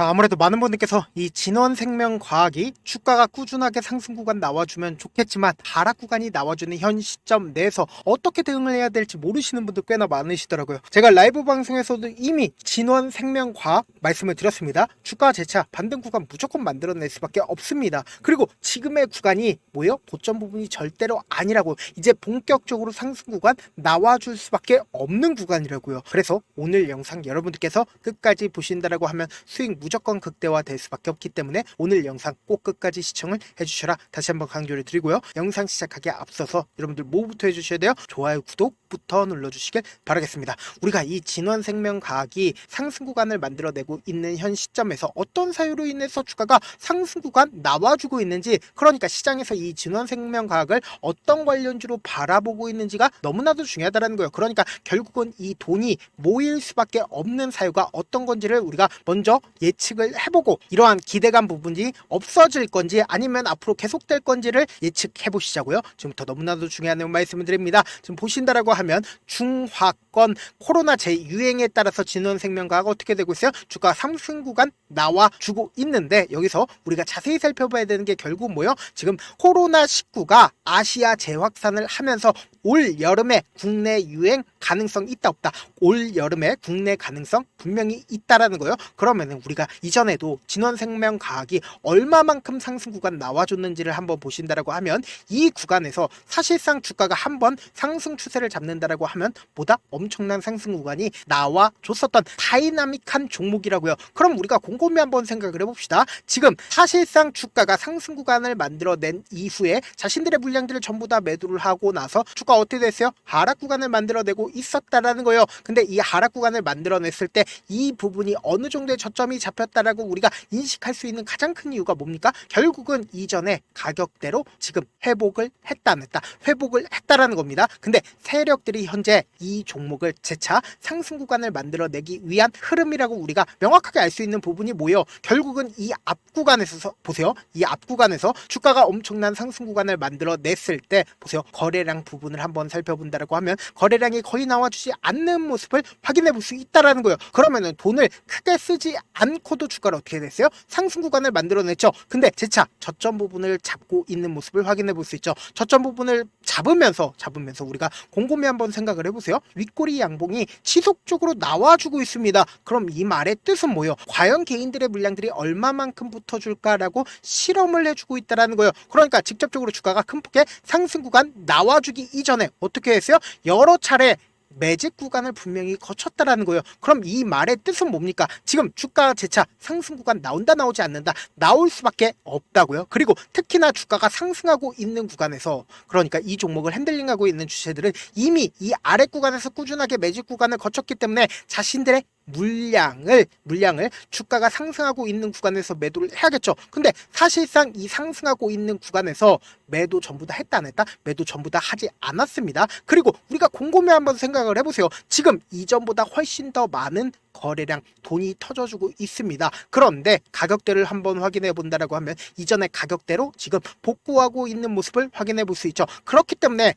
아무래도 많은 분들께서 이 진원생명과학이 주가가 꾸준하게 상승 구간 나와주면 좋겠지만 하락 구간이 나와주는 현 시점 내에서 어떻게 대응을 해야 될지 모르시는 분들 꽤나 많으시더라고요. 제가 라이브 방송에서도 이미 진원생명과학 말씀을 드렸습니다. 주가 재차 반등 구간 무조건 만들어낼 수밖에 없습니다. 그리고 지금의 구간이 뭐예요? 고점 부분이 절대로 아니라고, 이제 본격적으로 상승 구간 나와줄 수밖에 없는 구간이라고요. 그래서 오늘 영상 여러분들께서 끝까지 보신다라고 하면 수익 무조건 극대화될 수밖에 없기 때문에 오늘 영상 꼭 끝까지 시청을 해주셔라 다시 한번 강조를 드리고요. 영상 시작하기에 앞서서 여러분들 뭐부터 해주셔야 돼요? 좋아요, 구독부터 눌러주시길 바라겠습니다. 우리가 이 진원생명과학이 상승 구간을 만들어내고 있는 현 시점에서 어떤 사유로 인해서 주가가 상승 구간 나와주고 있는지, 그러니까 시장에서 이 진원생명과학을 어떤 관련주로 바라보고 있는지가 너무나도 중요하다는 거예요. 그러니까 결국은 이 돈이 모일 수밖에 없는 사유가 어떤 건지를 우리가 먼저 예측을 해보고, 이러한 기대감 부분이 없어질 건지 아니면 앞으로 계속될 건지를 예측해 보시자고요. 지금부터 너무나도 중요한 내용 말씀을 드립니다. 지금 보신다라고 하면 중화권 코로나 재유행에 따라서 진원생명과가 어떻게 되고 있어요? 주가 상승 구간 나와주고 있는데, 여기서 우리가 자세히 살펴봐야 되는 게 결국 뭐예요? 지금 코로나19가 아시아 재확산을 하면서 올 여름에 국내 유행 가능성 있다 없다? 올 여름에 국내 가능성 분명히 있다라는 거예요. 그러면은 우리가 이전에도 진원생명과학이 얼마만큼 상승 구간 나와줬는지를 한번 보신다라고 하면, 이 구간에서 사실상 주가가 한번 상승 추세를 잡는다라고 하면 보다 엄청난 상승 구간이 나와줬었던 다이나믹한 종목이라고요. 그럼 우리가 곰곰이 한번 생각을 해봅시다. 지금 사실상 주가가 상승 구간을 만들어낸 이후에 자신들의 물량들을 전부 다 매도를 하고 나서 주가 어떻게 됐어요? 하락 구간을 만들어내고 있었다라는 거예요. 근데 이 하락 구간을 만들어냈을 때 이 부분이 어느 정도의 저점이 잡혔다라고 우리가 인식할 수 있는 가장 큰 이유가 뭡니까? 결국은 이전에 가격대로 지금 회복을 했다 안 했다? 회복을 했다라는 겁니다. 근데 세력들이 현재 이 종목을 재차 상승 구간을 만들어내기 위한 흐름이라고 우리가 명확하게 알 수 있는 부분이 뭐예요? 결국은 이 앞 구간에서 보세요. 이 앞 구간에서 주가가 엄청난 상승 구간을 만들어냈을 때 보세요. 거래량 부분을 한번 살펴본다라고 하면 거래량이 거의 나와주지 않는 모습을 확인해 볼 수 있다라는 거예요. 그러면은 돈을 크게 쓰지 않고도 주가를 어떻게 됐어요? 상승 구간을 만들어냈죠. 근데 재차 저점 부분을 잡고 있는 모습을 확인해 볼 수 있죠. 저점 부분을 잡으면서 우리가 곰곰이 한번 생각을 해보세요. 윗꼬리 양봉이 지속적으로 나와주고 있습니다. 그럼 이 말의 뜻은 뭐예요? 과연 개인들의 물량들이 얼마만큼 붙어줄까라고 실험을 해주고 있다라는 거예요. 그러니까 직접적으로 주가가 큰 폭의 상승 구간 나와주기 이전에 어떻게 했어요? 여러 차례 매직 구간을 분명히 거쳤다라는 거예요. 그럼 이 말의 뜻은 뭡니까? 지금 주가 재차 상승 구간 나온다 나오지 않는다? 나올 수밖에 없다고요. 그리고 특히나 주가가 상승하고 있는 구간에서, 그러니까 이 종목을 핸들링하고 있는 주체들은 이미 이 아래 구간에서 꾸준하게 매직 구간을 거쳤기 때문에 자신들의 물량을 주가가 상승하고 있는 구간에서 매도를 해야겠죠. 근데 사실상 이 상승하고 있는 구간에서 매도 전부 다 했다 안 했다? 매도 전부 다 하지 않았습니다. 그리고 우리가 곰곰이 한번 생각을 해보세요. 지금 이전보다 훨씬 더 많은 거래량, 돈이 터져주고 있습니다. 그런데 가격대를 한번 확인해 본다라고 하면 이전의 가격대로 지금 복구하고 있는 모습을 확인해 볼 수 있죠. 그렇기 때문에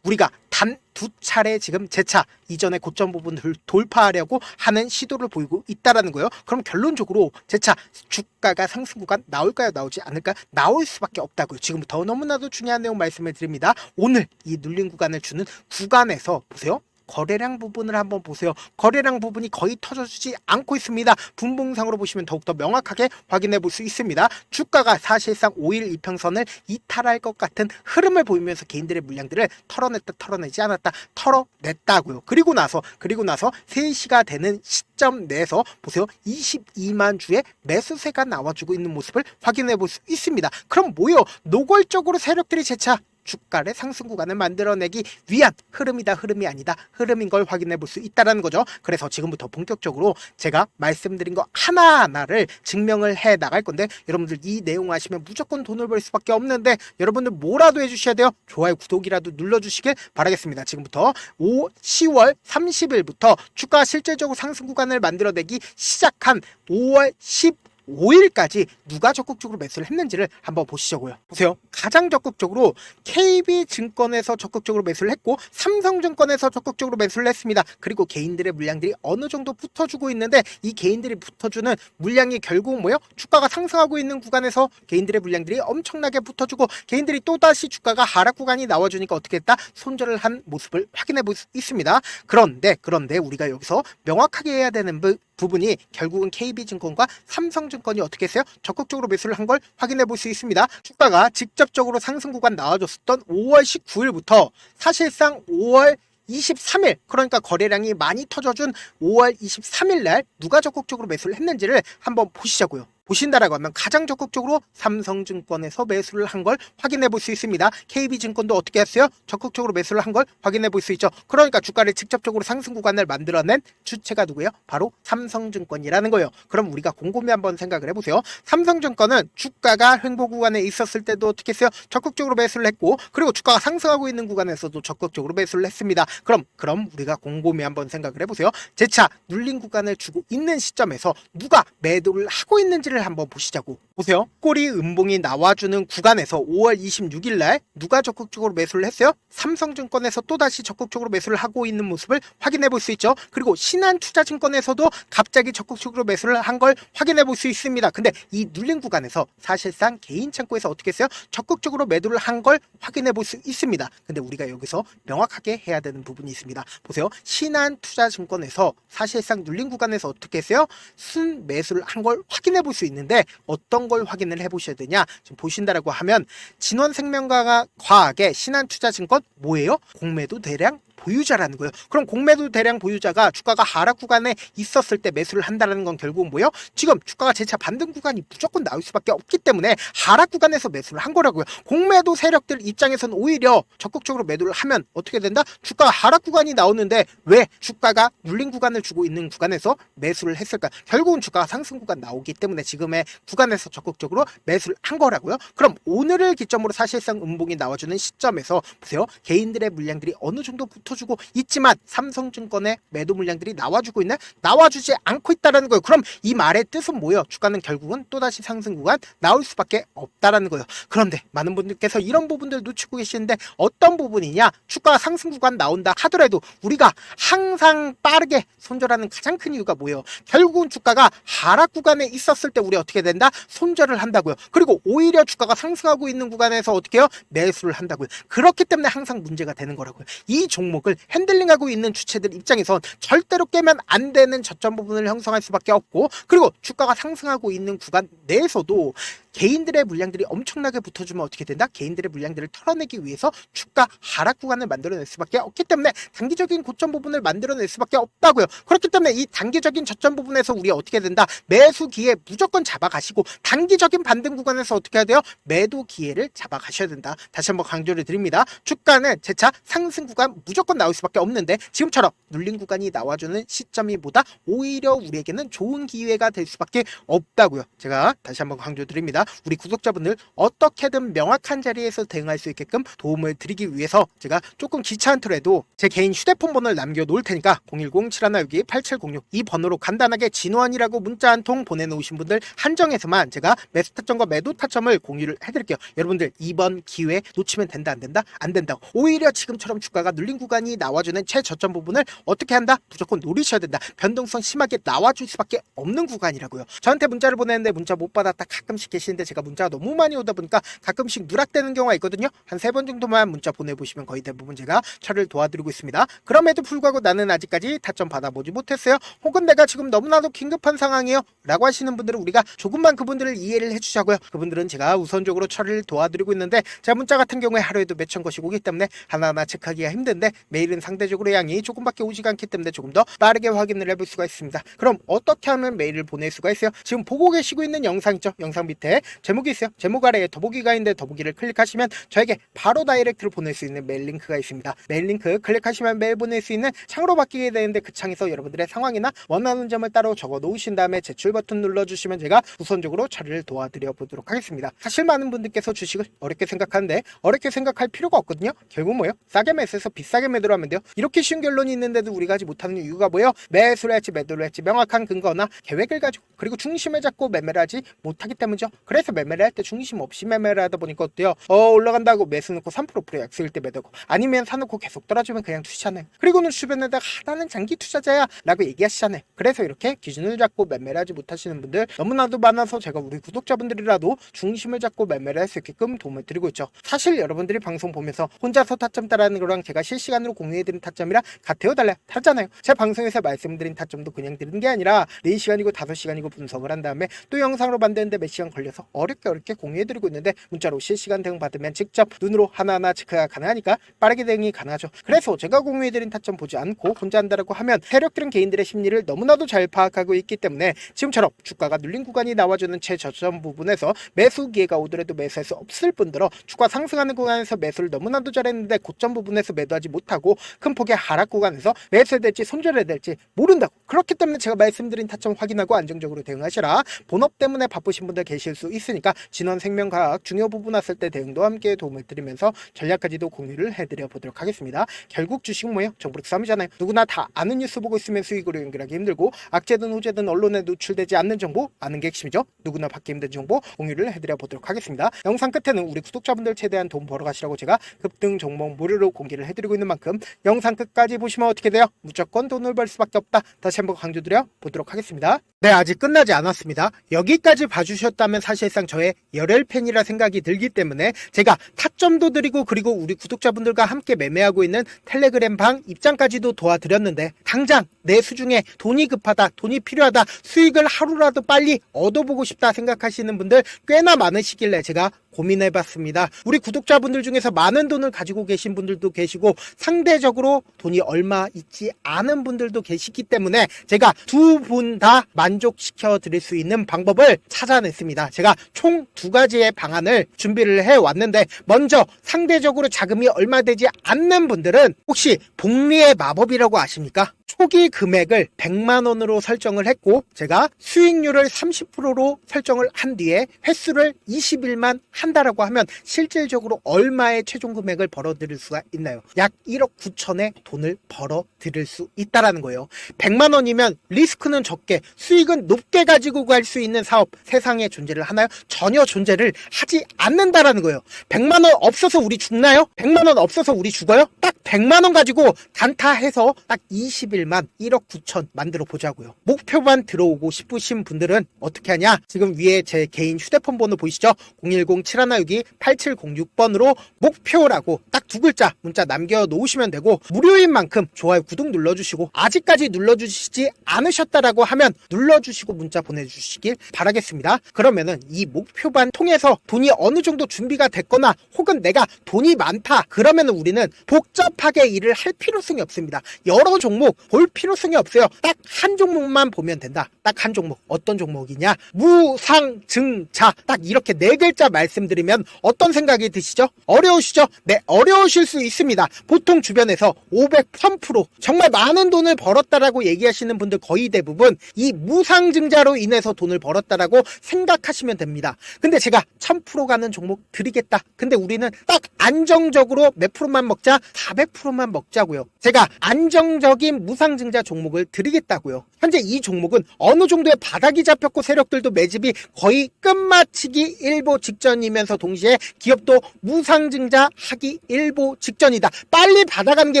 우리가 단 두 차례 지금 재차 이전의 고점 부분을 돌파하려고 하는 시도를 보이고 있다라는 거예요. 그럼 결론적으로 재차 주가가 상승 구간 나올까요? 나오지 않을까요? 나올 수밖에 없다고요. 지금부터 너무나도 중요한 내용 말씀을 드립니다. 오늘 이 눌린 구간을 주는 구간에서 보세요. 거래량 부분을 한번 보세요. 거래량 부분이 거의 터져주지 않고 있습니다. 분봉상으로 보시면 더욱더 명확하게 확인해 볼 수 있습니다. 주가가 사실상 5일 이평선을 이탈할 것 같은 흐름을 보이면서 개인들의 물량들을 털어냈다 털어내지 않았다 털어냈다고요. 그리고 나서 3시가 되는 시점 내에서 보세요. 22만 주의 매수세가 나와주고 있는 모습을 확인해 볼 수 있습니다. 그럼 뭐예요? 노골적으로 세력들이 재차 주가의 상승 구간을 만들어내기 위한 흐름이다, 흐름이 아니다, 흐름인 걸 확인해 볼 수 있다는 거죠. 그래서 지금부터 본격적으로 제가 말씀드린 거 하나하나를 증명을 해 나갈 건데, 여러분들 이 내용 아시면 무조건 돈을 벌 수밖에 없는데 여러분들 뭐라도 해주셔야 돼요. 좋아요, 구독이라도 눌러주시길 바라겠습니다. 지금부터 10월 30일부터 주가 실질적으로 상승 구간을 만들어내기 시작한 5월 10 5일까지 누가 적극적으로 매수를 했는지를 한번 보시자고요. 보세요. 가장 적극적으로 KB증권에서 적극적으로 매수를 했고 삼성증권에서 적극적으로 매수를 했습니다. 그리고 개인들의 물량들이 어느 정도 붙어주고 있는데 이 개인들이 붙어주는 물량이 결국 뭐예요? 주가가 상승하고 있는 구간에서 개인들의 물량들이 엄청나게 붙어주고 개인들이 또다시 주가가 하락 구간이 나와주니까 어떻게 했다? 손절을 한 모습을 확인해 볼 수 있습니다. 그런데 우리가 여기서 명확하게 해야 되는 부분이 결국은 KB증권과 삼성증권이 어떻게 했어요? 적극적으로 매수를 한 걸 확인해 볼 수 있습니다. 주가가 직접적으로 상승 구간 나와줬었던 5월 19일부터 사실상 5월 23일, 그러니까 거래량이 많이 터져준 5월 23일 날 누가 적극적으로 매수를 했는지를 한번 보시자고요. 보신다라고 하면 가장 적극적으로 삼성증권에서 매수를 한 걸 확인해 볼 수 있습니다. KB증권도 어떻게 했어요? 적극적으로 매수를 한 걸 확인해 볼 수 있죠. 그러니까 주가를 직접적으로 상승 구간을 만들어낸 주체가 누구예요? 바로 삼성증권이라는 거예요. 그럼 우리가 곰곰이 한번 생각을 해보세요. 삼성증권은 주가가 횡보 구간에 있었을 때도 어떻게 했어요? 적극적으로 매수를 했고, 그리고 주가가 상승하고 있는 구간에서도 적극적으로 매수를 했습니다. 그럼 우리가 곰곰이 한번 생각을 해보세요. 재차 눌린 구간을 주고 있는 시점에서 누가 매도를 하고 있는지를 한번 보시자고. 보세요. 꼬리 음봉이 나와주는 구간에서 5월 26일 날 누가 적극적으로 매수를 했어요? 삼성증권에서 또다시 적극적으로 매수를 하고 있는 모습을 확인해 볼 수 있죠. 그리고 신한투자증권에서도 갑자기 적극적으로 매수를 한 걸 확인해 볼 수 있습니다. 근데 이 눌린 구간에서 사실상 개인 창고에서 어떻게 했어요? 적극적으로 매도를 한 걸 확인해 볼 수 있습니다. 근데 우리가 여기서 명확하게 해야 되는 부분이 있습니다. 보세요. 신한투자증권에서 사실상 눌린 구간에서 어떻게 했어요? 순매수를 한 걸 확인해 볼 수 있는데 어떤 걸 확인을 해 보셔야 되냐? 지금 보신다라고 하면 진원생명과학의 신한투자증권 뭐예요? 공매도 대량 보유자라는 거예요. 그럼 공매도 대량 보유자가 주가가 하락 구간에 있었을 때 매수를 한다는 건 결국 뭐예요? 지금 주가가 재차 반등 구간이 무조건 나올 수밖에 없기 때문에 하락 구간에서 매수를 한 거라고요. 공매도 세력들 입장에서는 오히려 적극적으로 매도를 하면 어떻게 된다? 주가가 하락 구간이 나오는데 왜 주가가 눌린 구간을 주고 있는 구간에서 매수를 했을까? 결국은 주가가 상승 구간 나오기 때문에 지금의 구간에서 적극적으로 매수를 한 거라고요. 그럼 오늘을 기점으로 사실상 음봉이 나와주는 시점에서 보세요. 개인들의 물량들이 어느 정도 붙어주고 있지만 삼성증권의 매도 물량들이 나와주지 않고 있다는 거예요. 그럼 이 말의 뜻은 뭐예요? 주가는 결국은 또다시 상승 구간 나올 수밖에 없다라는 거예요. 그런데 많은 분들께서 이런 부분들 놓치고 계시는데 어떤 부분이냐? 주가 상승 구간 나온다 하더라도 우리가 항상 빠르게 손절하는 가장 큰 이유가 뭐예요? 결국은 주가가 하락 구간에 있었을 때 우리 어떻게 된다? 손절을 한다고요. 그리고 오히려 주가가 상승하고 있는 구간에서 어떻게 해요? 매수를 한다고요. 그렇기 때문에 항상 문제가 되는 거라고요. 이 종목을 핸들링하고 있는 주체들 입장에선 절대로 깨면 안 되는 저점 부분을 형성할 수밖에 없고, 그리고 주가가 상승하고 있는 구간 내에서도 개인들의 물량들이 엄청나게 붙어주면 어떻게 된다? 개인들의 물량들을 털어내기 위해서 주가 하락 구간을 만들어낼 수밖에 없기 때문에 단기적인 고점 부분을 만들어낼 수밖에 없다고요. 그렇기 때문에 이 단기적인 저점 부분에서 우리가 어떻게 된다? 매수 기회 무조건 잡아가시고 단기적인 반등 구간에서 어떻게 해야 돼요? 매도 기회를 잡아가셔야 된다. 다시 한번 강조를 드립니다. 주가는 재차 상승 구간 무조건 나올 수밖에 없는데 지금처럼 눌린 구간이 나와주는 시점이 보다 오히려 우리에게는 좋은 기회가 될 수밖에 없다고요. 제가 다시 한번 강조드립니다. 우리 구독자분들 어떻게든 명확한 자리에서 대응할 수 있게끔 도움을 드리기 위해서 제가 조금 귀찮더라도 제 개인 휴대폰 번호를 남겨놓을 테니까 010-7162-8706 이 번호로 간단하게 진원이라고 문자 한 통 보내놓으신 분들 한정해서만 제가 매수 타점과 매도 타점을 공유를 해드릴게요. 여러분들 이번 기회 놓치면 된다 안 된다? 안 된다고. 오히려 지금처럼 주가가 눌린 구간이 나와주는 최저점 부분을 어떻게 한다? 무조건 노리셔야 된다. 변동성 심하게 나와줄 수밖에 없는 구간이라고요. 저한테 문자를 보내는데 문자 못 받았다 가끔씩 계시는데 제가 문자가 너무 많이 오다 보니까 가끔씩 누락되는 경우가 있거든요. 한 3번 정도만 문자 보내보시면 거의 대부분 제가 처리를 도와드리고 있습니다. 그럼에도 불구하고 나는 아직까지 타점 받아보지 못했어요. 혹은 내가 지금 너무나도 긴급한 상황이에요 라고 하시는 분들은 우리가 조금만 그분들을 이해를 해주자고요. 그분들은 제가 우선적으로 처리를 도와드리고 있는데 제 문자 같은 경우에 하루에도 몇천 것이 오기 때문에 하나하나 체크하기가 힘든데 메일은 상대적으로 양이 조금밖에 오지가 않기 때문에 조금 더 빠르게 확인을 해볼 수가 있습니다. 그럼 어떻게 하면 메일을 보낼 수가 있어요? 지금 보고 계시고 있는 영상 있죠? 영상 밑에 제목이 있어요. 제목 아래에 더보기가 있는데 더보기를 클릭하시면 저에게 바로 다이렉트로 보낼 수 있는 메일 링크가 있습니다. 메일 링크 클릭하시면 메일 보낼 수 있는 창으로 바뀌게 되는데 그 창에서 여러분들의 상황이나 원하는 점을 따로 적어 놓으신 다음에 제출 버튼 눌러주시면 제가 우선적으로 처리를 도와드려 보도록 하겠습니다. 사실 많은 분들께서 주식을 어렵게 생각하는데 어렵게 생각할 필요가 없거든요. 결국 뭐예요? 싸게 매수해서 비싸게 매도를 하면 돼요. 이렇게 쉬운 결론이 있는데도 우리가 하지 못하는 이유가 뭐예요? 매수를 할지 매도를 할지 명확한 근거나 계획을 가지고 그리고 중심을 잡고 매매를 하지 못하기 때문이죠. 그래서 매매를 할 때 중심 없이 매매를 하다 보니까 어때요? 올라간다고 매수 넣고 3% 약수일 때 매도고 아니면 사놓고 계속 떨어지면 그냥 투시하네. 그리고는 주변에다가 나는 장기 투자자야 라고 얘기하시잖아요. 그래서 이렇게 기준을 잡고 매매를 하지 못하시는 분들 너무나도 많아서 제가 우리 구독자분들이라도 중심을 잡고 매매를 할 수 있게끔 도움을 드리고 있죠. 사실 여러분들이 방송 보면서 혼자서 타점 따라하는 거랑 제가 실시간으로 공유해드린 타점이랑 같아요 달라요? 다르잖아요. 제 방송에서 말씀드린 타점도 그냥 드리는 게 아니라 4시간이고 5시간이고 분석을 한 다음에 또 영상으로 만드는데 몇 시간 걸려서 어렵게 공유해드리고 있는데 문자로 실시간 대응 받으면 직접 눈으로 하나하나 체크가 가능하니까 빠르게 대응이 가능하죠. 그래서 제가 공유해드린 타점 보지 않고 혼자 한다라고 하면 세력들은 개인들의 심리를 너무나도 잘 파악하고 있기 때문에 지금처럼 주가가 눌린 구간이 나와주는 최저점 부분에서 매수 기회가 오더라도 매수할 수 없을 뿐더러 주가 상승하는 구간에서 매수를 너무나도 잘했는데 고점 부분에서 매도하지 못하고 큰 폭의 하락 구간에서 매수해야 될지 손절해야 될지 모른다고. 그렇기 때문에 제가 말씀드린 타점 확인하고 안정적으로 대응하시라. 본업 때문에 바쁘신 분들 계실 수 있으니까 진원생명과학 중요 부분 왔을 때 대응도 함께 도움을 드리면서 전략까지도 공유를 해드려 보도록 하겠습니다. 결국 주식은 뭐예요? 정보력 싸움이잖아요. 누구나 다 아는 뉴스 보고 있으면 수익으로 연결하기 힘들고 악재든 호재든 언론에 노출되지 않는 정보 아는 게 핵심이죠. 누구나 받기 힘든 정보 공유를 해드려 보도록 하겠습니다. 영상 끝에는 우리 구독자분들 최대한 돈 벌어 가시라고 제가 급등 종목 무료로 공개를 해드리고 있는 만큼 영상 끝까지 보시면 어떻게 돼요? 무조건 돈을 벌 수밖에 없다. 다시 한번 강조드려 보도록 하겠습니다. 네, 아직 끝나지 않았습니다. 여기까지 봐주셨다면 사실상 저의 열혈 팬이라 생각이 들기 때문에 제가 타점도 드리고 그리고 우리 구독자분들과 함께 매매하고 있는 텔레그램 방 입장까지도 도와드렸는데 당장 내 수중에 돈이 급하다, 돈이 필요하다, 수익을 하루라도 빨리 얻어보고 싶다 생각하시는 분들 꽤나 많으시길래 제가 고민해봤습니다. 우리 구독자분들 중에서 많은 돈을 가지고 계신 분들도 계시고 상대적으로 돈이 얼마 있지 않은 분들도 계시기 때문에 제가 두 분 다 만족시켜 드릴 수 있는 방법을 찾아냈습니다. 제가 총 2가지의 방안을 준비를 해왔는데 먼저 상대적으로 자금이 얼마 되지 않는 분들은 혹시 복리의 마법이라고 아십니까? 초기 금액을 100만원으로 설정을 했고 제가 수익률을 30%로 설정을 한 뒤에 횟수를 20일만 한다라고 하면 실질적으로 얼마의 최종 금액을 벌어들일 수가 있나요? 약 1억 9천의 돈을 벌어들일 수 있다라는 거예요. 100만원이면 리스크는 적게 수익은 높게 가지고 갈 수 있는 사업 세상에 존재를 하나요? 전혀 존재를 하지 않는다라는 거예요. 100만원 없어서 우리 죽나요? 100만원 없어서 우리 죽어요? 딱 100만원 가지고 단타해서 딱 20일만 1억 9천 만들어 보자고요. 목표만 들어오고 싶으신 분들은 어떻게 하냐? 지금 위에 제 개인 휴대폰 번호 보이시죠? 010-7162-8706번으로 목표라고 딱 2글자 문자 남겨놓으시면 되고 무료인 만큼 좋아요 구독 눌러주시고 아직까지 눌러주시지 않으셨다라고 하면 눌러주시고 문자 보내주시길 바라겠습니다. 그러면은 이 목표반 통해서 돈이 어느 정도 준비가 됐거나 혹은 내가 돈이 많다 그러면 우리는 복잡하게 일을 할 필요성이 없습니다. 여러 종목 볼 필요성이 없어요. 딱 한 종목만 보면 된다. 딱 한 종목. 어떤 종목이냐? 무상증자. 딱 이렇게 4글자 말씀드리면 어떤 생각이 드시죠? 어려우시죠? 네, 어려우실 수 있습니다. 보통 주변에서 500, 1000% 정말 많은 돈을 벌었다라고 얘기하시는 분들 거의 대부분 이 무상증자로 인해서 돈을 벌었다라고 생각하시면 됩니다. 근데 제가 1000% 가는 종목 드리겠다. 근데 우리는 딱 안정적으로 몇 프로만 먹자? 400%만 먹자고요. 제가 안정적인 무상증자 종목을 드리겠다고요. 현재 이 종목은 어느 정도의 바닥이 잡혔고 세력들도 매집이 거의 끝마치기 일보 직전이면서 동시에 기업도 무상증자 하기 일보 직전이다. 빨리 받아가는 게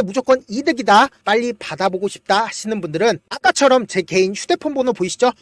무조건 이득이다. 빨리 받아보고 싶다 하시는 분들은 아까처럼 제 개인 휴대폰 번호 보이시죠?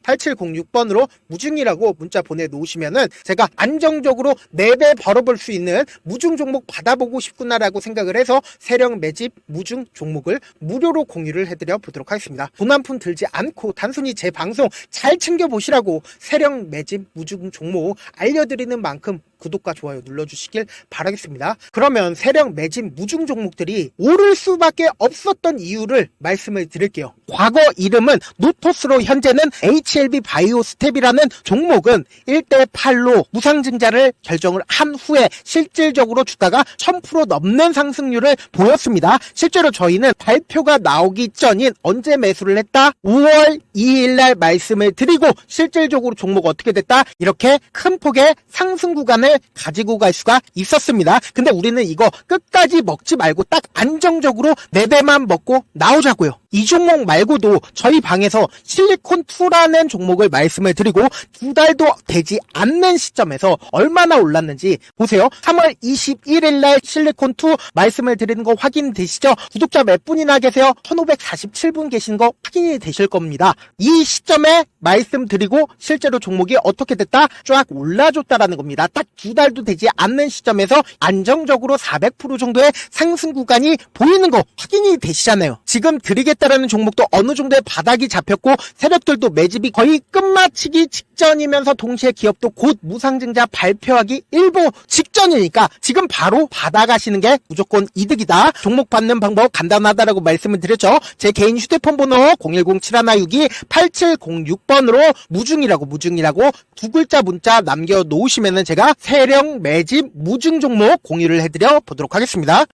010-7162-8706번으로 무중이라고 문자 보내놓으시면은 제가 안정적으로 4배 벌어볼 수 있는 무중 종목 받아보고 싶구나라고 생각을 해서 세력 매집 무중 종목을 무료로 공유를 해드려 보도록 하겠습니다. 돈 한 푼 들지 않고 단순히 제 방송 잘 챙겨보시라고 세력 매집 무중 종목 알려드리는 만큼 구독과 좋아요 눌러주시길 바라겠습니다. 그러면 세력 매집 무중 종목들이 오를 수밖에 없었던 이유를 말씀을 드릴게요. 과거 이름은 노토스로 현재는 HLB 바이오스텝이라는 종목은 1대8로 무상증자를 결정을 한 후에 실질적으로 주가가 1000% 넘는 상승률을 보였습니다. 실제로 저희는 발표가 나오기 전인 언제 매수를 했다? 5월 2일날 말씀을 드리고 실질적으로 종목 어떻게 됐다? 이렇게 큰 폭의 상승 구간을 가지고 갈 수가 있었습니다. 근데 우리는 이거 끝까지 먹지 말고 딱 안정적으로 4배만 먹고 나오자고요. 이 종목 말고도 저희 방에서 실리콘2라는 종목을 말씀을 드리고 2달도 되지 않는 시점에서 얼마나 올랐는지 보세요. 3월 21일 날 실리콘2 말씀을 드리는 거 확인되시죠? 구독자 몇 분이나 계세요? 1547분 계신 거 확인이 되실 겁니다. 이 시점에 말씀드리고 실제로 종목이 어떻게 됐다? 쫙 올라줬다라는 겁니다. 딱 2달도 되지 않는 시점에서 안정적으로 400% 정도의 상승 구간이 보이는 거 확인이 되시잖아요. 지금 드리겠다라는 종목도 어느 정도의 바닥이 잡혔고 세력들도 매집이 거의 끝마치기 직전이면서 동시에 기업도 곧 무상증자 발표하기 일보 직전이니까 지금 바로 받아가시는 게 무조건 이득이다. 종목 받는 방법 간단하다라고 말씀을 드렸죠. 제 개인 휴대폰 번호 010-7162-8706번으로 무중이라고 두 글자 문자 남겨놓으시면은 제가 세력 매집 무중 종목 공유를 해드려 보도록 하겠습니다.